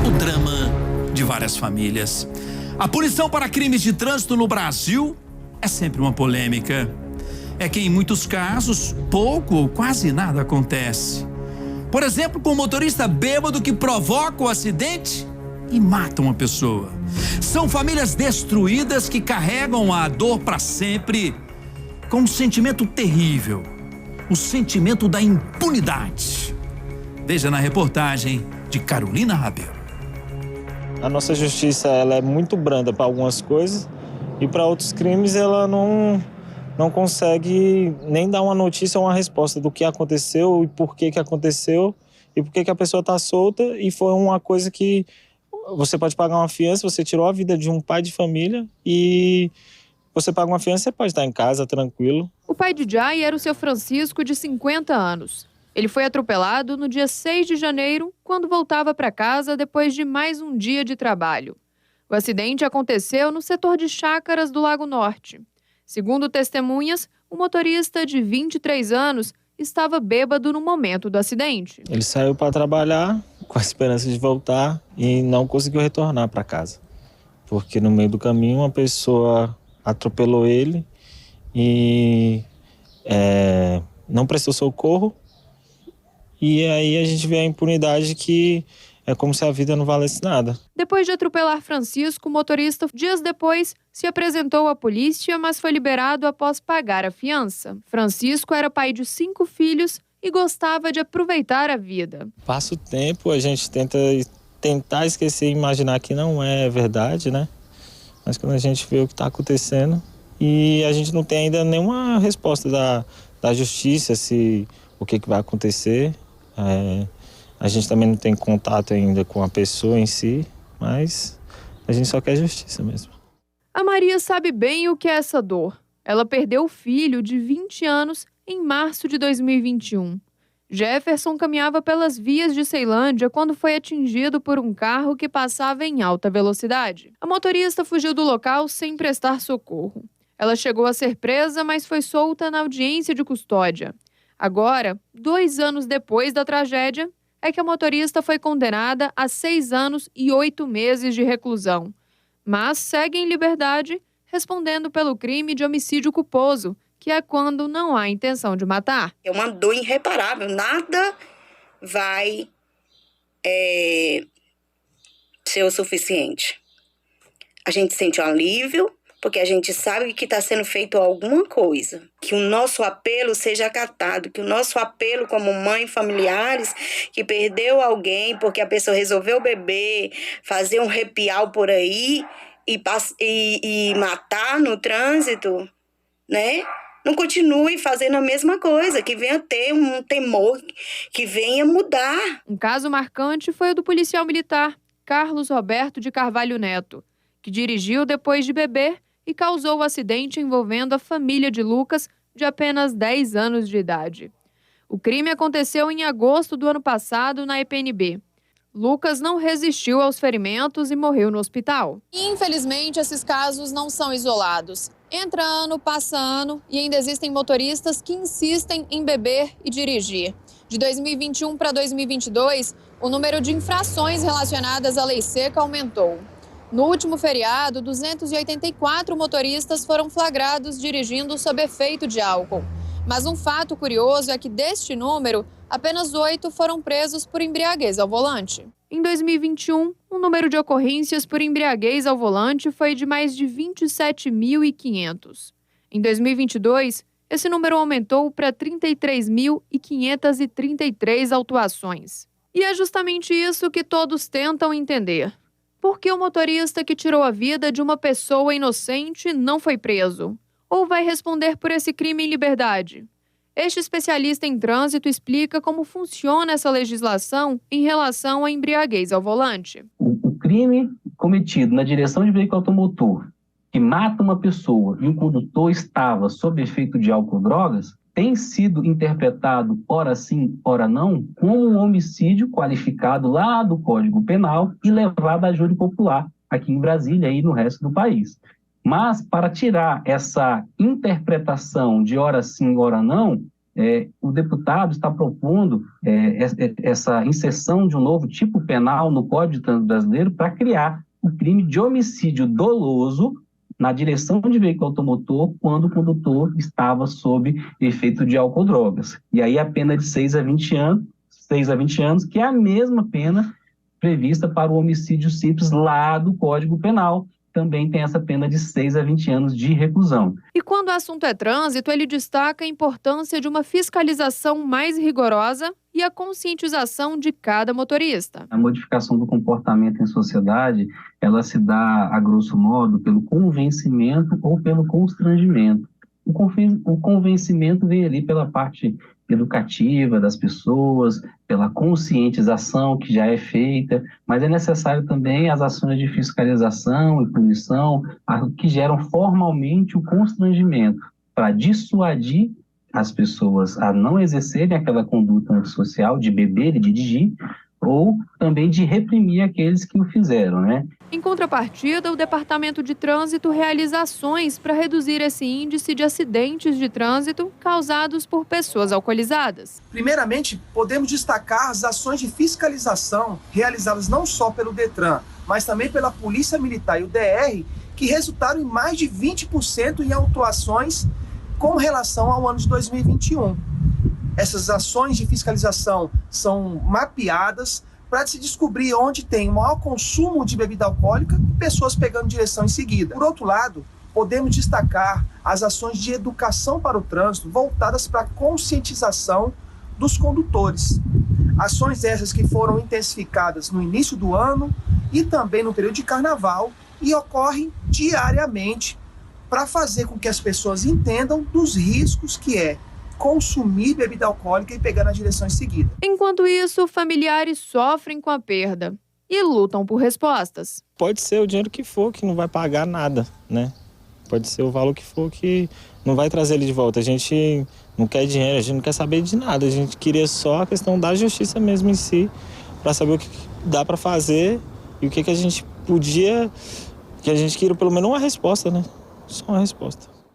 o drama de várias famílias. A punição para crimes de trânsito no Brasil é sempre uma polêmica. É que em muitos casos, pouco ou quase nada acontece. Por exemplo, com o motorista bêbado que provoca o acidente e mata uma pessoa. São famílias destruídas que carregam a dor para sempre, com um sentimento terrível, o sentimento da impunidade. Veja na reportagem de Carolina Rabelo. A nossa justiça ela é muito branda para algumas coisas e para outros crimes ela não consegue nem dar uma notícia ou uma resposta do que aconteceu e por que aconteceu e por que a pessoa está solta. E foi uma coisa que você pode pagar uma fiança, você tirou a vida de um pai de família e você paga uma fiança, você pode estar em casa tranquilo. O pai de Jai era o seu Francisco, de 50 anos. Ele foi atropelado no dia 6 de janeiro, quando voltava para casa depois de mais um dia de trabalho. O acidente aconteceu no setor de chácaras do Lago Norte. Segundo testemunhas, o motorista de 23 anos estava bêbado no momento do acidente. Ele saiu para trabalhar com a esperança de voltar e não conseguiu retornar para casa. Porque no meio do caminho uma pessoa atropelou ele e não prestou socorro. E aí a gente vê a impunidade que é como se a vida não valesse nada. Depois de atropelar Francisco, o motorista, dias depois, se apresentou à polícia, mas foi liberado após pagar a fiança. Francisco era pai de 5 filhos e gostava de aproveitar a vida. Passa o tempo, a gente tentar esquecer e imaginar que não é verdade, né? Mas quando a gente vê o que está acontecendo e a gente não tem ainda nenhuma resposta da justiça, o que vai acontecer. A gente também não tem contato ainda com a pessoa em si, mas a gente só quer justiça mesmo. A Maria sabe bem o que é essa dor. Ela perdeu o filho de 20 anos em março de 2021. Jefferson caminhava pelas vias de Ceilândia quando foi atingido por um carro que passava em alta velocidade. A motorista fugiu do local sem prestar socorro. Ela chegou a ser presa, mas foi solta na audiência de custódia. Agora, 2 anos depois da tragédia, é que a motorista foi condenada a 6 anos e 8 meses de reclusão. Mas segue em liberdade, respondendo pelo crime de homicídio culposo, que é quando não há intenção de matar. É uma dor irreparável, nada vai ser o suficiente. A gente sente um alívio, porque a gente sabe que está sendo feito alguma coisa. Que o nosso apelo seja acatado, que o nosso apelo como mãe, familiares, que perdeu alguém porque a pessoa resolveu beber, fazer um repial por aí e matar no trânsito, né? Não continue fazendo a mesma coisa, que venha ter um temor, que venha mudar. Um caso marcante foi o do policial militar, Carlos Roberto de Carvalho Neto, que dirigiu depois de beber e causou o acidente envolvendo a família de Lucas, de apenas 10 anos de idade. O crime aconteceu em agosto do ano passado na EPNB. Lucas não resistiu aos ferimentos e morreu no hospital. Infelizmente, esses casos não são isolados. Entra ano, passa ano e ainda existem motoristas que insistem em beber e dirigir. De 2021 para 2022, o número de infrações relacionadas à lei seca aumentou. No último feriado, 284 motoristas foram flagrados dirigindo sob efeito de álcool. Mas um fato curioso é que deste número, apenas 8 foram presos por embriaguez ao volante. Em 2021, o número de ocorrências por embriaguez ao volante foi de mais de 27.500. Em 2022, esse número aumentou para 33.533 autuações. E é justamente isso que todos tentam entender. Por que o motorista que tirou a vida de uma pessoa inocente não foi preso? Ou vai responder por esse crime em liberdade? Este especialista em trânsito explica como funciona essa legislação em relação à embriaguez ao volante. O crime cometido na direção de veículo automotor que mata uma pessoa e o condutor estava sob efeito de álcool ou drogas tem sido interpretado, ora sim, ora não, como um homicídio qualificado lá do Código Penal e levado a júri popular aqui em Brasília e no resto do país. Mas, para tirar essa interpretação de ora sim, ora não, o deputado está propondo essa inserção de um novo tipo penal no Código de Trânsito Brasileiro para criar o crime de homicídio doloso na direção de veículo automotor quando o condutor estava sob efeito de álcool ou drogas. E aí a pena de 6 a 20 anos, que é a mesma pena prevista para o homicídio simples lá do Código Penal. Também tem essa pena de 6 a 20 anos de reclusão. E quando o assunto é trânsito, ele destaca a importância de uma fiscalização mais rigorosa e a conscientização de cada motorista. A modificação do comportamento em sociedade, ela se dá, a grosso modo, pelo convencimento ou pelo constrangimento. O convencimento vem ali pela parte educativa das pessoas, pela conscientização que já é feita, mas é necessário também as ações de fiscalização e punição que geram formalmente o constrangimento para dissuadir as pessoas a não exercerem aquela conduta antissocial de beber e de dirigir, ou também de reprimir aqueles que o fizeram, né? Em contrapartida, o Departamento de Trânsito realiza ações para reduzir esse índice de acidentes de trânsito causados por pessoas alcoolizadas. Primeiramente, podemos destacar as ações de fiscalização realizadas não só pelo Detran, mas também pela Polícia Militar e o DR, que resultaram em mais de 20% em autuações com relação ao ano de 2021. Essas ações de fiscalização são mapeadas para se descobrir onde tem maior consumo de bebida alcoólica e pessoas pegando direção em seguida. Por outro lado, podemos destacar as ações de educação para o trânsito voltadas para a conscientização dos condutores. Ações essas que foram intensificadas no início do ano e também no período de carnaval e ocorrem diariamente para fazer com que as pessoas entendam dos riscos que é consumir bebida alcoólica e pegar na direção em seguida. Enquanto isso, familiares sofrem com a perda e lutam por respostas. Pode ser o dinheiro que for, que não vai pagar nada, né? Pode ser o valor que for, que não vai trazer ele de volta. A gente não quer dinheiro, a gente não quer saber de nada. A gente queria só a questão da justiça mesmo em si, para saber o que dá para fazer e o que a gente podia, que a gente queria pelo menos uma resposta, né? Só uma resposta.